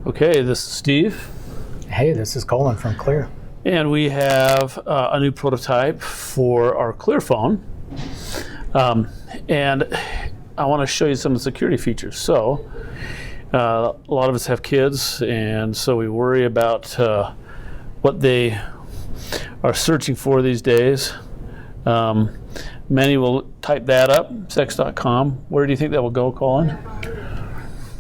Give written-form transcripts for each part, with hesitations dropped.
Okay, this is Steve. Hey, this is Colin from Clear. And we have a new prototype for our Clear phone. And I want to show you some of the security features. So, a lot of us have kids, and so we worry about what they are searching for these days. Many will type that up, sex.com. Where do you think that will go, Colin?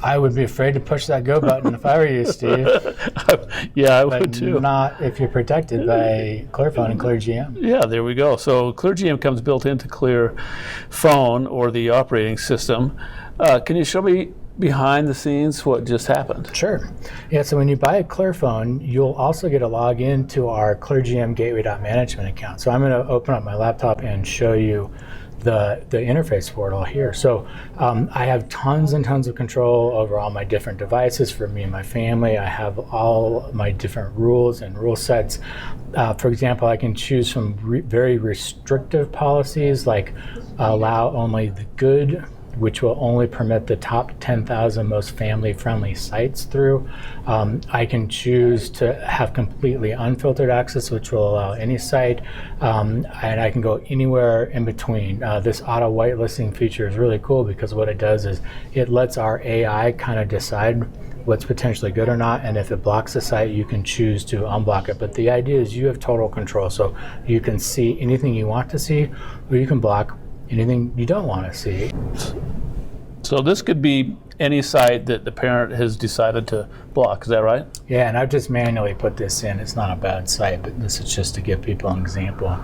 I would be afraid to push that go button if I were you, Steve. Yeah, I would too. But not if you're protected by Clear Phone and Clear GM. Yeah, there we go. So Clear GM comes built into Clear phone or the operating system. Can you show me behind the scenes what just happened? Sure. Yeah, so when you buy a Clear phone, you'll also get a login to our Clear GM Gateway.management account. So I'm going to open up my laptop and show you the interface for it all here. So I have tons and tons of control over all my different devices for me and my family. I have all my different rules and rule sets. For example, I can choose from very restrictive policies like allow only the good, which will only permit the top 10,000 most family-friendly sites through. I can choose to have completely unfiltered access, which will allow any site, and I can go anywhere in between. This auto whitelisting feature is really cool because what it does is it lets our AI kind of decide what's potentially good or not, and if it blocks the site, you can choose to unblock it. But the idea is you have total control, so you can see anything you want to see, or you can block anything you don't want to see. So this could be any site that the parent has decided to block, is that right? Yeah, and I've just manually put this in. It's not a bad site, but this is just to give people an example.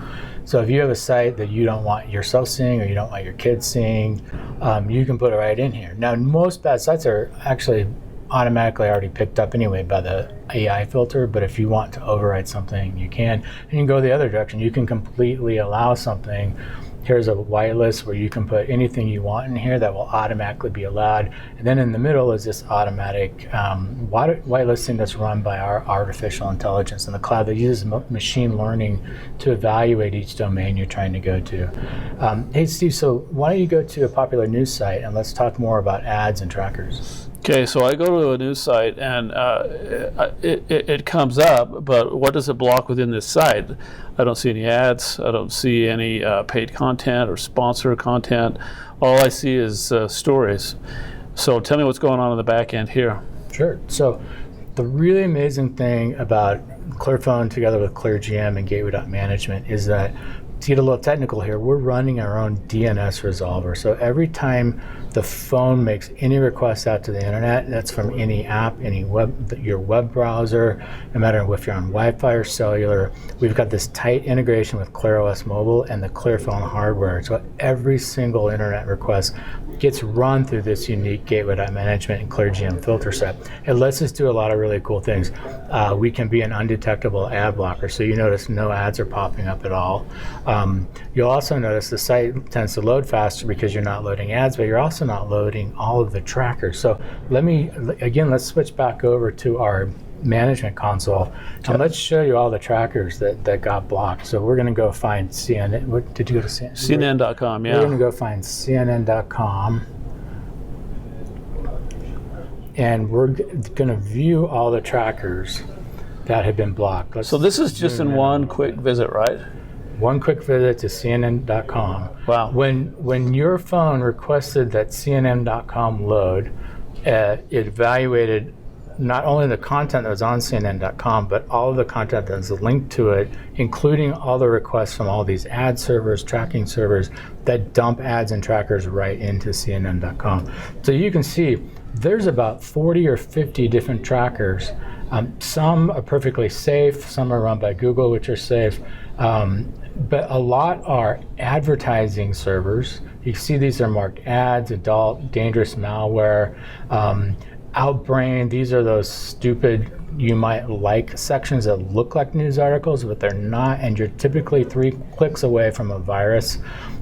So if you have a site that you don't want yourself seeing or you don't want your kids seeing, you can put it right in here. Now, most bad sites are actually automatically already picked up anyway by the AI filter, but if you want to override something, you can. And you can go the other direction. You can completely allow something. Here's a whitelist where you can put anything you want in here that will automatically be allowed. And then in the middle is this automatic whitelisting that's run by our artificial intelligence in the cloud that uses machine learning to evaluate each domain you're trying to go to. Hey, Steve, so why don't you go to a popular news site and let's talk more about ads and trackers. Okay, so I go to a news site and it comes up, but what does it block within this site? I don't see any ads. I don't see any paid content or sponsor content. All I see is stories. So tell me what's going on in the back end here. Sure. So the really amazing thing about Clear Phone together with Clear GM and Gateway.management is that, to get a little technical here, we're running our own DNS resolver. So every time the phone makes any request out to the internet, that's from any app, your web browser, no matter if you're on Wi-Fi or cellular, we've got this tight integration with ClearOS Mobile and the Clear Phone hardware. So every single internet request gets run through this unique Gateway.management and Clear GM filter set. It lets us do a lot of really cool things. We can be an undetectable ad blocker, so you notice no ads are popping up at all. You'll also notice the site tends to load faster because you're not loading ads, but you're also not loading all of the trackers. So let's switch back over to our management console and let's show you all the trackers that got blocked. So we're going to go find CNN. Did you go to CNN? CNN.com, yeah. We're going to go find CNN.com and we're going to view all the trackers that have been blocked. So this is just in one quick visit, right? One quick visit to CNN.com. Wow. When your phone requested that CNN.com load, it evaluated not only the content that was on CNN.com, but all of the content that was linked to it, including all the requests from all these ad servers, tracking servers that dump ads and trackers right into CNN.com. So you can see there's about 40 or 50 different trackers. Some are perfectly safe, some are run by Google, which are safe. But a lot are advertising servers. You can see these are marked ads, adult, dangerous malware, Outbrain. These are those stupid you might like sections that look like news articles, but they're not, and you're typically 3 clicks away from a virus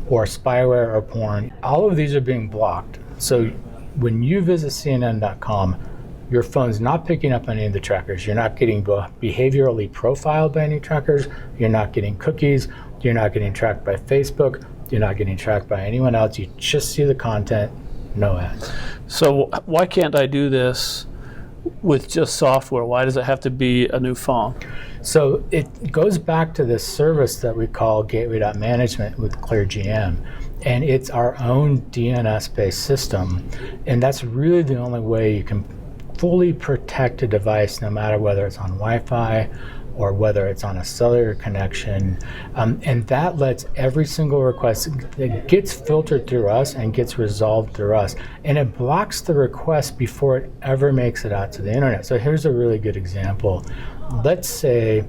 or spyware or porn. All of these are being blocked. So when you visit CNN.com, your phone's not picking up any of the trackers. You're not getting behaviorally profiled by any trackers. You're not getting cookies. You're not getting tracked by Facebook. You're not getting tracked by anyone else. You just see the content, no ads. So why can't I do this with just software? Why does it have to be a new phone? So it goes back to this service that we call gateway.management with ClearGM. And it's our own DNS-based system. And that's really the only way you can fully protect a device, no matter whether it's on Wi-Fi or whether it's on a cellular connection. And that lets every single request, it gets filtered through us and gets resolved through us. And it blocks the request before it ever makes it out to the internet. So here's a really good example. Let's say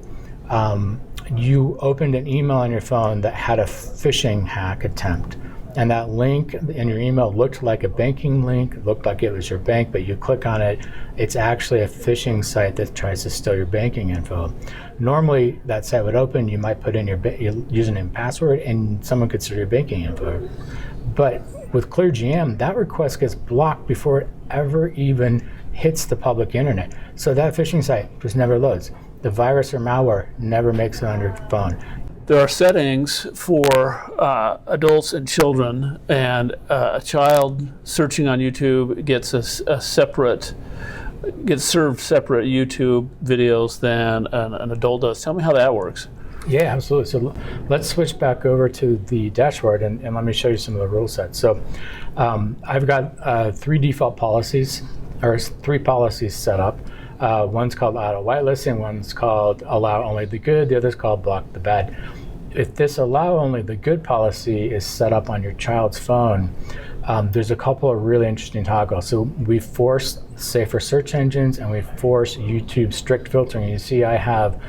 you opened an email on your phone that had a phishing hack attempt. And that link in your email looked like a banking link, looked like it was your bank, but you click on it, it's actually a phishing site that tries to steal your banking info. Normally, that site would open, you might put in your username and password, and someone could steal your banking info. But with ClearGM, that request gets blocked before it ever even hits the public internet. So that phishing site just never loads. The virus or malware never makes it on your phone. There are settings for adults and children, and a child searching on YouTube gets gets served separate YouTube videos than an adult does. Tell me how that works. Yeah, absolutely. So let's switch back over to the dashboard and let me show you some of the rule sets. So I've got three default policies, or three policies set up. One's called auto whitelisting, one's called allow only the good, the other's called block the bad. If this allow only the good policy is set up on your child's phone, there's a couple of really interesting toggles. So we force safer search engines and we force YouTube strict filtering. You see I have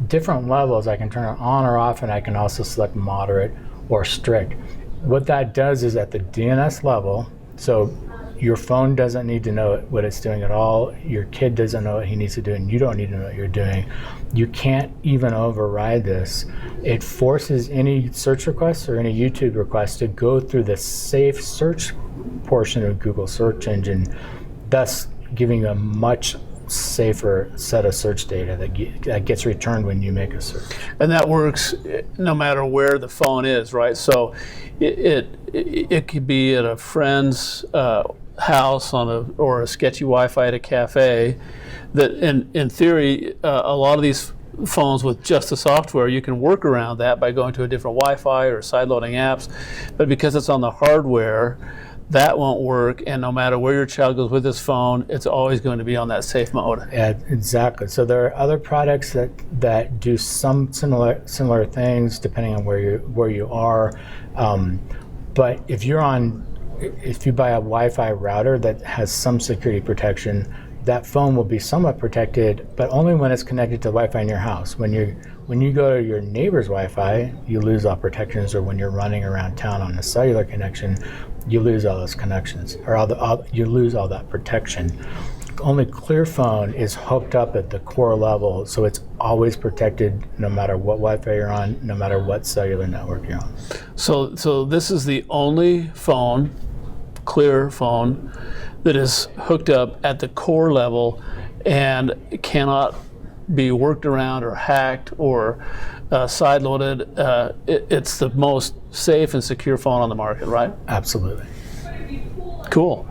different levels. I can turn it on or off, and I can also select moderate or strict. What that does is at the DNS level, so your phone doesn't need to know what it's doing at all. Your kid doesn't know what he needs to do, and you don't need to know what you're doing. You can't even override this. It forces any search requests or any YouTube requests to go through the safe search portion of Google search engine, thus giving you a much safer set of search data that gets returned when you make a search. And that works no matter where the phone is, right? So it could be at a friend's house or a sketchy Wi-Fi at a cafe. That in theory, a lot of these phones with just the software, you can work around that by going to a different Wi-Fi or sideloading apps. But because it's on the hardware, that won't work, and no matter where your child goes with this phone, it's always going to be on that safe mode. Yeah, exactly. So there are other products that do some similar things depending on where you are. But if you buy a Wi-Fi router that has some security protection, that phone will be somewhat protected, but only when it's connected to Wi-Fi in your house. When you go to your neighbor's Wi-Fi, you lose all protections, or when you're running around town on a cellular connection, you lose all those connections, or you lose all that protection. Only ClearPhone is hooked up at the core level, so it's always protected no matter what Wi-Fi you're on, no matter what cellular network you're on. So this is the only phone, ClearPhone, that is hooked up at the core level and cannot be worked around or hacked or sideloaded. It's the most safe and secure phone on the market, right? Absolutely. Cool.